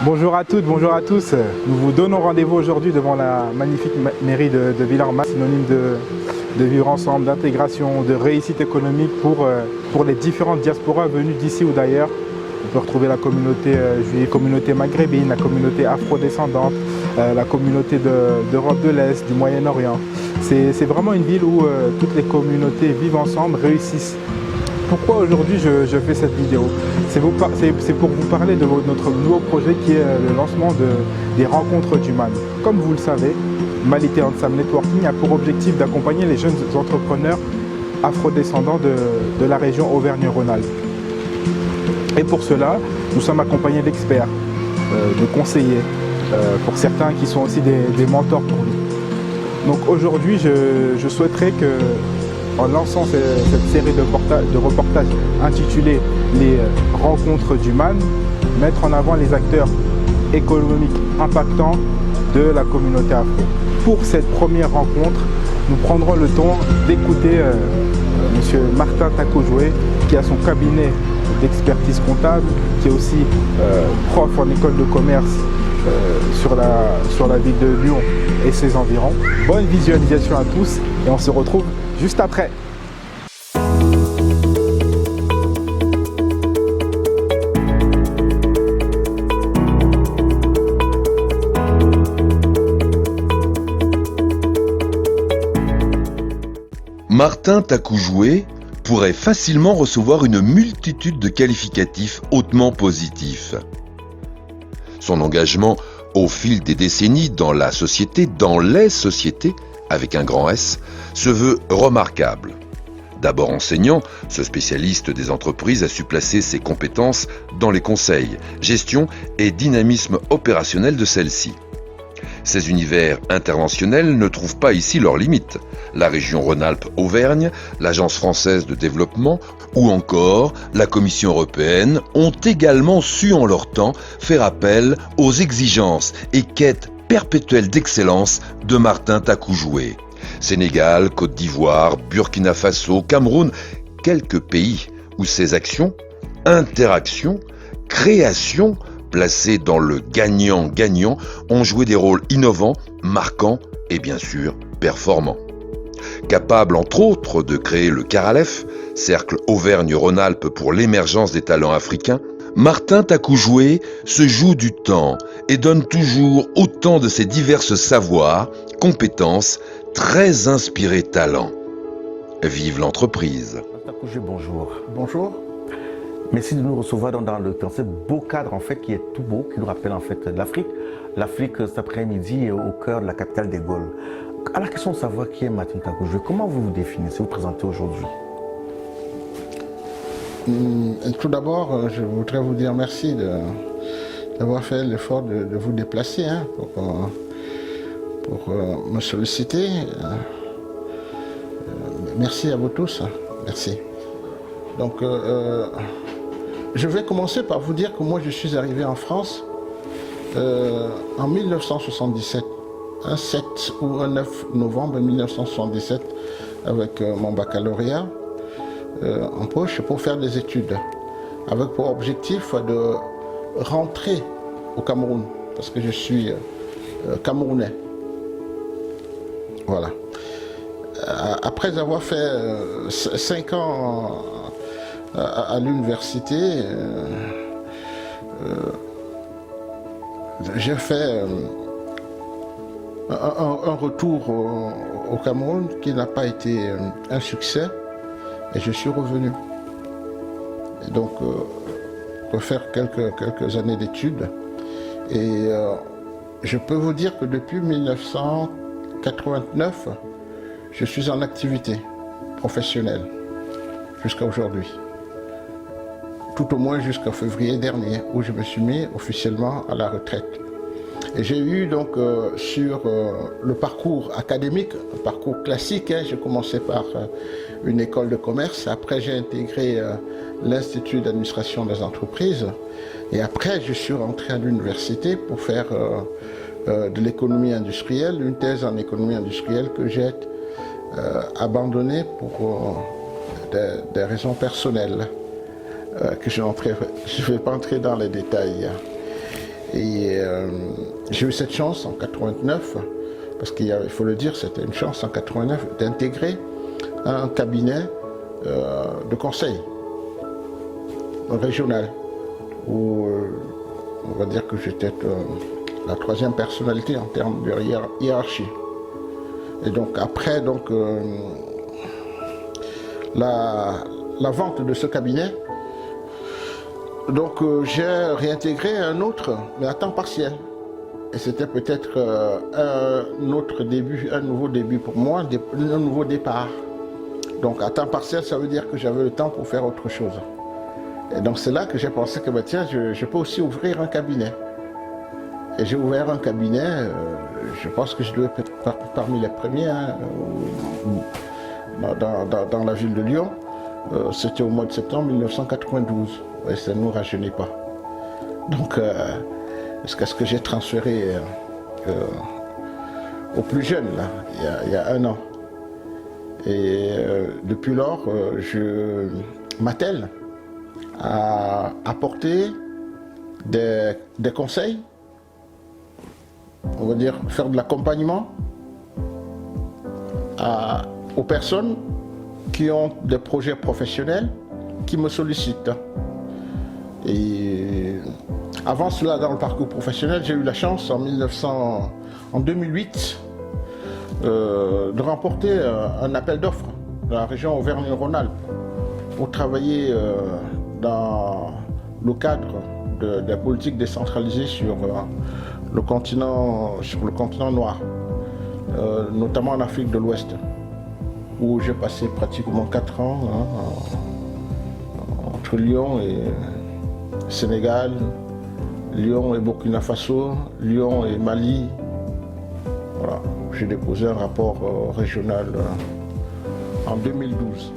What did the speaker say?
Bonjour à toutes, bonjour à tous. Nous vous donnons rendez-vous aujourd'hui devant la magnifique mairie de Villarmas, synonyme de vivre ensemble, d'intégration, de réussite économique pour les différentes diasporas venues d'ici ou d'ailleurs. On peut retrouver la communauté juive, la communauté maghrébine, la communauté afro-descendante, la communauté d'Europe de l'Est, du Moyen-Orient. C'est vraiment une ville où toutes les communautés vivent ensemble, réussissent. Pourquoi aujourd'hui je fais cette vidéo? C'est pour vous parler de notre nouveau projet qui est le lancement des rencontres du MAN. Comme vous le savez, Malité Ansam Networking a pour objectif d'accompagner les jeunes entrepreneurs afrodescendants de la région Auvergne-Rhône-Alpes. Et pour cela, nous sommes accompagnés d'experts, de conseillers, pour certains qui sont aussi des mentors pour nous. Donc aujourd'hui, je souhaiterais que, en lançant cette série de reportages intitulée Les rencontres du MAN, mettre en avant les acteurs économiques impactants de la communauté afro. Pour cette première rencontre, nous prendrons le temps d'écouter M. Martin Takoujoué, qui a son cabinet d'expertise comptable, qui est aussi prof en école de commerce sur la ville de Lyon et ses environs. Bonne visualisation à tous et on se retrouve juste après. Martin Takoujoué pourrait facilement recevoir une multitude de qualificatifs hautement positifs. Son engagement au fil des décennies dans la société, dans les sociétés, avec un grand S, se veut remarquable. D'abord enseignant, ce spécialiste des entreprises a su placer ses compétences dans les conseils, gestion et dynamisme opérationnel de celles-ci. Ces univers interventionnels ne trouvent pas ici leurs limites. La région Rhône-Alpes-Auvergne, l'Agence française de développement ou encore la Commission européenne ont également su en leur temps faire appel aux exigences et quêtes perpétuelles d'excellence de Martin Takoujoué. Sénégal, Côte d'Ivoire, Burkina Faso, Cameroun, quelques pays où ces actions, interactions, créations, placés dans le gagnant-gagnant, ont joué des rôles innovants, marquants et bien sûr performants. Capable entre autres de créer le CARALEF, Cercle Auvergne-Rhône-Alpes pour l'émergence des talents africains, Martin Takoujoué se joue du temps et donne toujours autant de ses diverses savoirs, compétences, très inspirés talents. Vive l'entreprise. Takoujoué, bonjour. Bonjour. Merci de nous recevoir dans ce beau cadre en fait qui est tout beau, qui nous rappelle en fait l'Afrique. L'Afrique cet après-midi est au cœur de la capitale des Gaules. À la question de savoir qui est Martin Takoujoué, comment vous vous définissez, vous présentez aujourd'hui? Tout d'abord, je voudrais vous dire merci d'avoir fait l'effort de vous déplacer pour me solliciter. Merci à vous tous. Merci. Donc, je vais commencer par vous dire que moi je suis arrivé en France en 1977, un 7 ou un 9 novembre 1977, avec mon baccalauréat en poche pour faire des études, avec pour objectif de rentrer au Cameroun, parce que je suis camerounais. Voilà. Après avoir fait 5 ans à l'université, j'ai fait un retour au Cameroun qui n'a pas été un succès et je suis revenu. Et donc, refaire quelques années d'études. Et je peux vous dire que depuis 1989, je suis en activité professionnelle jusqu'à aujourd'hui. Tout au moins jusqu'en février dernier, où je me suis mis officiellement à la retraite. Et j'ai eu donc sur le parcours académique, un parcours classique, j'ai commencé par une école de commerce, après j'ai intégré l'Institut d'administration des entreprises, et après je suis rentré à l'université pour faire de l'économie industrielle, une thèse en économie industrielle que j'ai abandonnée pour des raisons personnelles. Que je ne vais pas entrer dans les détails. Et j'ai eu cette chance en 89, parce qu'il faut le dire, c'était une chance en 89 d'intégrer un cabinet de conseil régional, où on va dire que j'étais la troisième personnalité en termes de hiérarchie. Et donc après la vente de ce cabinet, donc j'ai réintégré un autre, mais à temps partiel. Et c'était peut-être un autre début, un nouveau début pour moi, un nouveau départ. Donc à temps partiel, ça veut dire que j'avais le temps pour faire autre chose. Et donc c'est là que j'ai pensé que tiens, je peux aussi ouvrir un cabinet. Et j'ai ouvert un cabinet, je pense que je devais être parmi les premiers dans la ville de Lyon. C'était au mois de septembre 1992. Et ça ne nous rajeunit pas. Donc, jusqu'à ce que j'ai transféré aux plus jeunes, là, il y a 1 an. Et depuis lors, je m'attelle à apporter des conseils, on va dire faire de l'accompagnement aux personnes qui ont des projets professionnels qui me sollicitent. Et avant cela, dans le parcours professionnel, j'ai eu la chance en 2008 de remporter un appel d'offres de la région Auvergne-Rhône-Alpes pour travailler dans le cadre des politiques décentralisées sur le continent noir, notamment en Afrique de l'Ouest, où j'ai passé pratiquement 4 ans entre Lyon et Sénégal, Lyon et Burkina Faso, Lyon et Mali. Voilà, j'ai déposé un rapport régional en 2012.